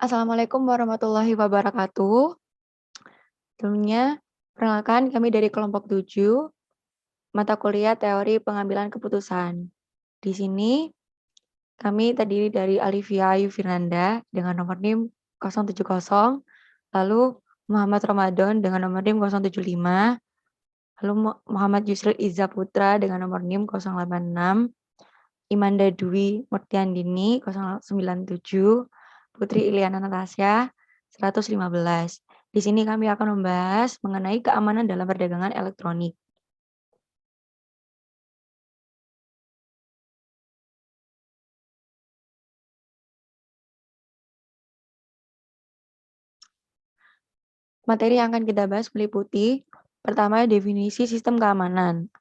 Assalamualaikum warahmatullahi wabarakatuh. Sebelumnya, perkenalkan kami dari kelompok 7, mata kuliah teori pengambilan keputusan. Di sini, kami terdiri dari Alivia Yufirnanda dengan nomor NIM 070, lalu Muhammad Ramadan dengan nomor NIM 075, lalu Muhammad Yusril Iza Putra dengan nomor NIM 086, Imanda Dwi Murtiandini 097, Putri Iliana Natasha 115. Di sini kami akan membahas mengenai keamanan dalam perdagangan elektronik. Materi yang akan kita bahas meliputi pertama, definisi sistem keamanan.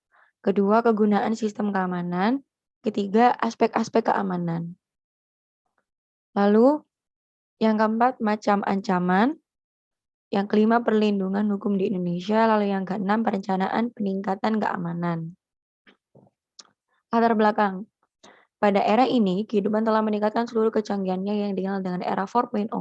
Kedua, kegunaan sistem keamanan. Ketiga, aspek-aspek keamanan. Lalu, yang keempat, macam ancaman. Yang kelima, perlindungan hukum di Indonesia. Lalu yang keenam, perencanaan peningkatan keamanan. Latar belakang. Pada era ini, kehidupan telah meningkatkan seluruh kecanggihannya yang dikenal dengan era 4.0.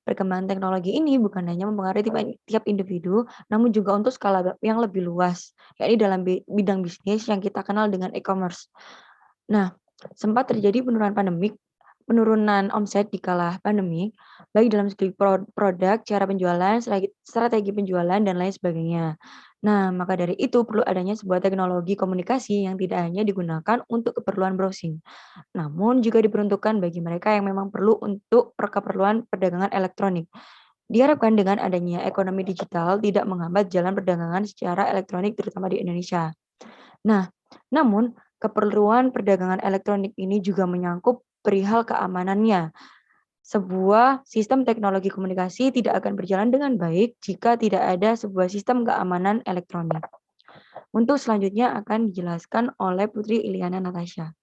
Perkembangan teknologi ini bukan hanya mempengaruhi tiap individu, namun juga untuk skala yang lebih luas, yakni dalam bidang bisnis yang kita kenal dengan e-commerce. Nah, sempat terjadi penurunan omset di kala pandemi, baik dalam segi produk, cara penjualan, strategi penjualan, dan lain sebagainya. Nah, maka dari itu perlu adanya sebuah teknologi komunikasi yang tidak hanya digunakan untuk keperluan browsing, namun juga diperuntukkan bagi mereka yang memang perlu untuk keperluan perdagangan elektronik. Diharapkan dengan adanya ekonomi digital tidak menghambat jalan perdagangan secara elektronik terutama di Indonesia. Nah, namun keperluan perdagangan elektronik ini juga menyangkut perihal keamanannya. Sebuah sistem teknologi komunikasi tidak akan berjalan dengan baik jika tidak ada sebuah sistem keamanan elektronik. Untuk selanjutnya akan dijelaskan oleh Putri Iliana Natasha.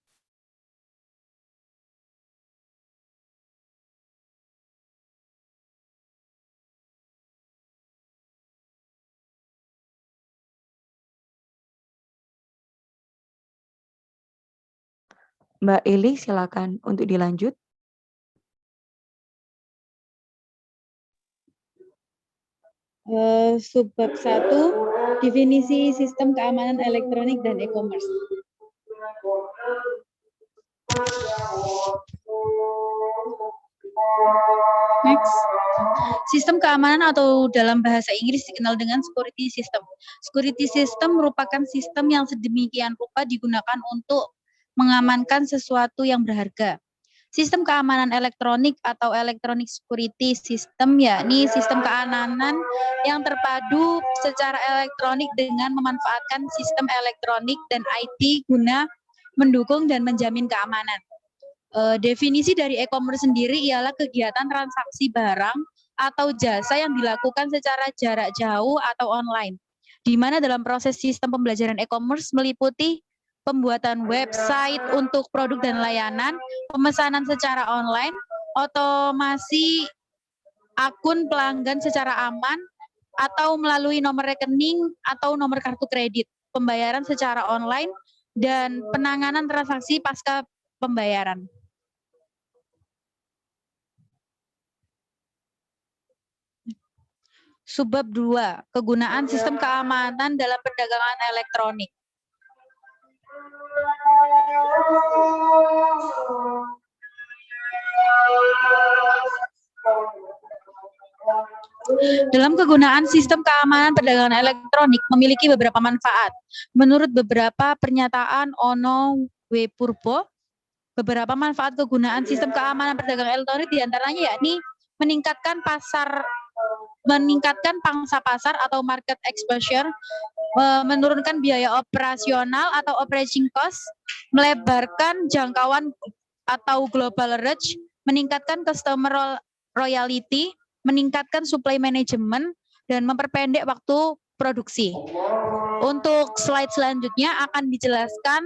Mbak Eli, silakan untuk dilanjut. Subbab 1, definisi sistem keamanan elektronik dan e-commerce. Next. Sistem keamanan atau dalam bahasa Inggris dikenal dengan security system. Security system merupakan sistem yang sedemikian rupa digunakan untuk mengamankan sesuatu yang berharga. Sistem keamanan elektronik atau electronic security system yakni sistem keamanan yang terpadu secara elektronik dengan memanfaatkan sistem elektronik dan IT guna mendukung dan menjamin keamanan. Definisi dari e-commerce sendiri ialah kegiatan transaksi barang atau jasa yang dilakukan secara jarak jauh atau online, di mana dalam proses sistem pembelajaran e-commerce meliputi pembuatan website untuk produk dan layanan, pemesanan secara online, otomasi akun pelanggan secara aman, atau melalui nomor rekening atau nomor kartu kredit, pembayaran secara online, dan penanganan transaksi pasca pembayaran. Subbab 2, kegunaan sistem keamanan dalam perdagangan elektronik. Dalam kegunaan sistem keamanan perdagangan elektronik memiliki beberapa manfaat. Menurut beberapa pernyataan Ono W. Purbo, beberapa manfaat kegunaan sistem keamanan perdagangan elektronik diantaranya yakni meningkatkan pangsa pasar atau market exposure, menurunkan biaya operasional atau operating cost, melebarkan jangkauan atau global reach, meningkatkan customer loyalty, meningkatkan supply management, dan memperpendek waktu produksi. Untuk slide selanjutnya akan dijelaskan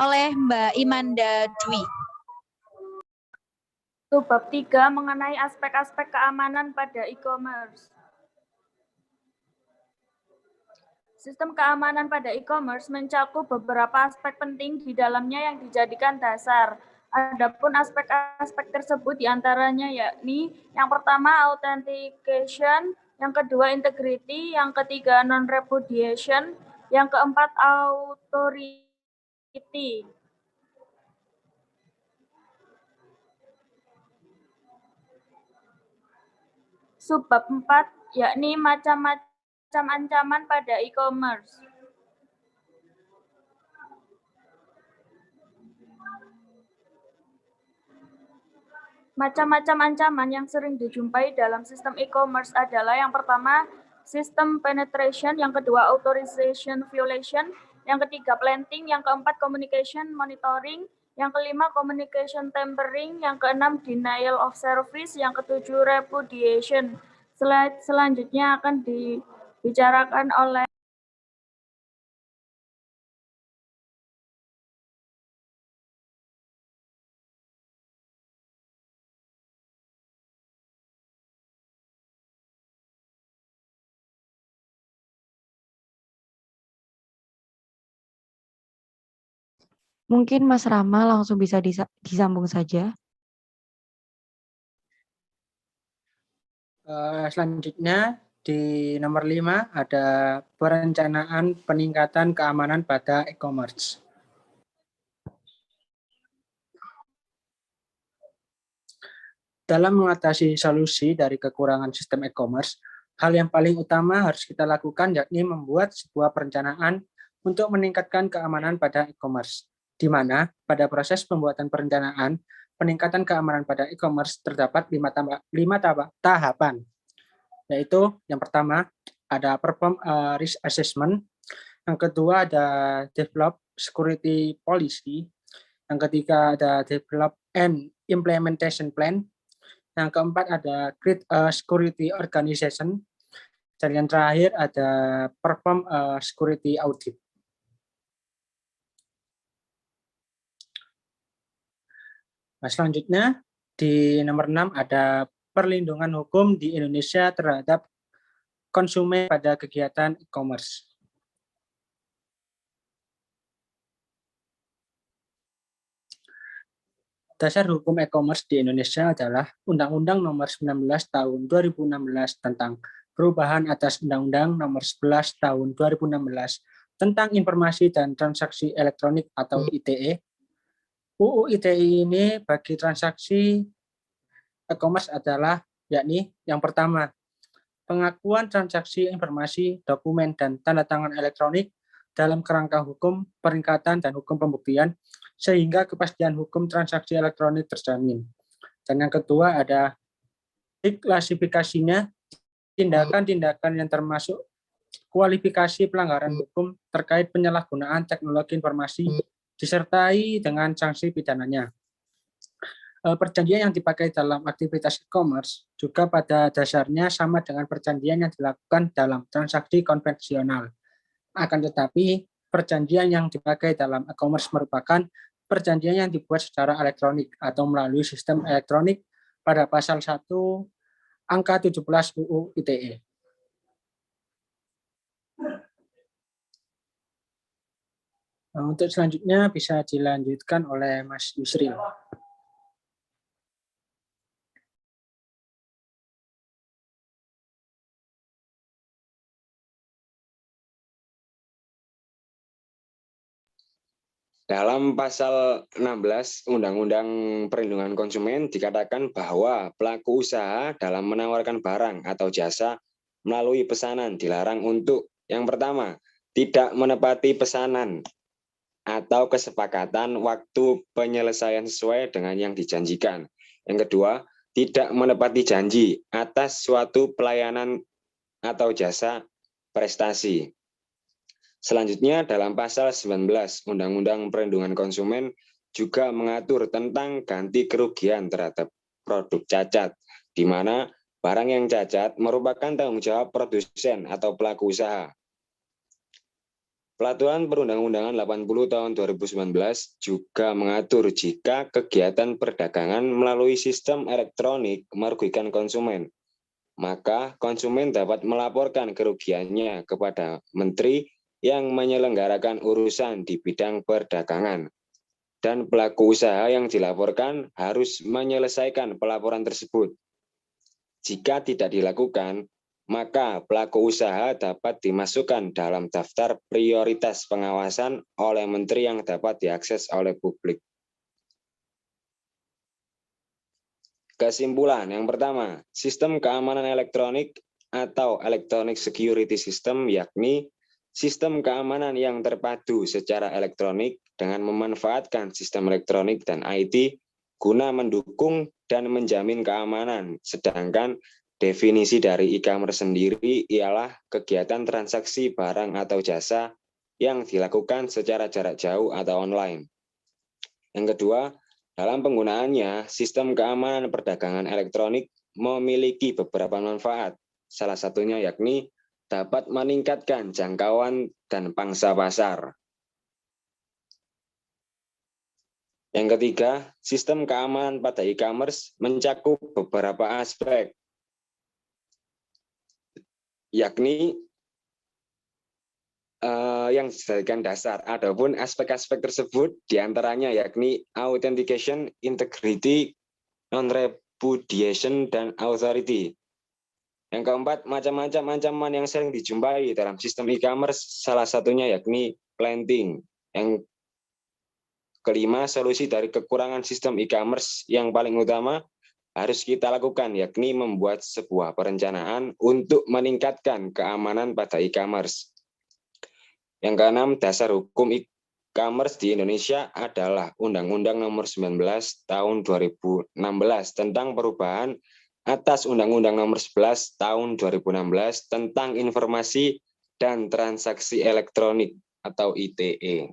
oleh Mbak Imanda Dwi. Bab 3 mengenai aspek-aspek keamanan pada e-commerce. Sistem keamanan pada e-commerce mencakup beberapa aspek penting di dalamnya yang dijadikan dasar. Adapun aspek-aspek tersebut diantaranya yakni yang pertama authentication, yang kedua integrity, yang ketiga non-repudiation, yang keempat authority. Subbab 4 yakni macam-macam ancaman pada e-commerce. Macam-macam ancaman yang sering dijumpai dalam sistem e-commerce adalah yang pertama, sistem penetration, yang kedua, authorization violation, yang ketiga, planting, yang keempat, communication monitoring, yang kelima, communication tampering, yang keenam, denial of service, yang ketujuh, repudiation. Slide selanjutnya akan dibicarakan oleh Mungkin Mas Rama langsung bisa disambung saja. Selanjutnya di nomor 5 ada perencanaan peningkatan keamanan pada e-commerce. Dalam mengatasi solusi dari kekurangan sistem e-commerce, hal yang paling utama harus kita lakukan yakni membuat sebuah perencanaan untuk meningkatkan keamanan pada e-commerce, di mana pada proses pembuatan perencanaan, peningkatan keamanan pada e-commerce terdapat 5 tahapan, yaitu yang pertama ada perform risk assessment, yang kedua ada develop security policy, yang ketiga ada develop and implementation plan, yang keempat ada create a security organization, dan yang terakhir ada perform a security audit. Nah, selanjutnya di nomor 6 ada perlindungan hukum di Indonesia terhadap konsumen pada kegiatan e-commerce. Dasar hukum e-commerce di Indonesia adalah Undang-Undang Nomor 19 Tahun 2016 tentang perubahan atas Undang-Undang Nomor 11 Tahun 2016 tentang Informasi dan Transaksi Elektronik atau ITE. UU ITE ini bagi transaksi e-commerce adalah yakni yang pertama, pengakuan transaksi informasi, dokumen, dan tanda tangan elektronik dalam kerangka hukum, peringkatan, dan hukum pembuktian, sehingga kepastian hukum transaksi elektronik terjamin. Dan yang kedua ada klasifikasinya, tindakan-tindakan yang termasuk kualifikasi pelanggaran hukum terkait penyalahgunaan teknologi informasi, disertai dengan sanksi pidananya. Perjanjian yang dipakai dalam aktivitas e-commerce juga pada dasarnya sama dengan perjanjian yang dilakukan dalam transaksi konvensional. Akan tetapi, perjanjian yang dipakai dalam e-commerce merupakan perjanjian yang dibuat secara elektronik atau melalui sistem elektronik pada pasal 1 angka 17 UU ITE. Nah, untuk selanjutnya bisa dilanjutkan oleh Mas Yusril. Dalam pasal 16 Undang-Undang Perlindungan Konsumen dikatakan bahwa pelaku usaha dalam menawarkan barang atau jasa melalui pesanan dilarang untuk yang pertama, tidak menepati pesanan atau kesepakatan waktu penyelesaian sesuai dengan yang dijanjikan. Yang kedua, tidak menepati janji atas suatu pelayanan atau jasa prestasi. Selanjutnya dalam pasal 19 Undang-Undang Perlindungan Konsumen juga mengatur tentang ganti kerugian terhadap produk cacat, di mana barang yang cacat merupakan tanggung jawab produsen atau pelaku usaha. Peraturan Perundang-undangan 80 tahun 2019 juga mengatur jika kegiatan perdagangan melalui sistem elektronik merugikan konsumen, maka konsumen dapat melaporkan kerugiannya kepada Menteri yang menyelenggarakan urusan di bidang perdagangan. dan pelaku usaha yang dilaporkan harus menyelesaikan pelaporan tersebut. Jika tidak dilakukan, maka pelaku usaha dapat dimasukkan dalam daftar prioritas pengawasan oleh menteri yang dapat diakses oleh publik. Kesimpulan yang pertama, sistem keamanan elektronik atau electronic security system yakni sistem keamanan yang terpadu secara elektronik dengan memanfaatkan sistem elektronik dan IT guna mendukung dan menjamin keamanan. Sedangkan definisi dari e-commerce sendiri ialah kegiatan transaksi barang atau jasa yang dilakukan secara jarak jauh atau online. Yang kedua, dalam penggunaannya, sistem keamanan perdagangan elektronik memiliki beberapa manfaat. Salah satunya yakni dapat meningkatkan jangkauan dan pangsa pasar. Yang ketiga, sistem keamanan pada e-commerce mencakup beberapa aspek, yakni yang dijadikan dasar. Adapun aspek-aspek tersebut diantaranya yakni authentication, integrity, non-repudiation, dan authority. Yang keempat, macam-macam ancaman yang sering dijumpai dalam sistem e-commerce, salah satunya yakni planting. Yang kelima, solusi dari kekurangan sistem e-commerce yang paling utama harus kita lakukan, yakni membuat sebuah perencanaan untuk meningkatkan keamanan pada e-commerce. Yang keenam, dasar hukum e-commerce di Indonesia adalah Undang-Undang Nomor 19 Tahun 2016 tentang perubahan atas Undang-Undang Nomor 11 Tahun 2016 tentang Informasi dan Transaksi Elektronik atau ITE.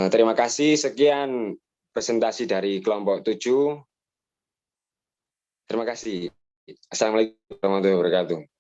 Terima kasih. Sekian presentasi dari kelompok 7. Terima kasih. Assalamualaikum warahmatullahi wabarakatuh.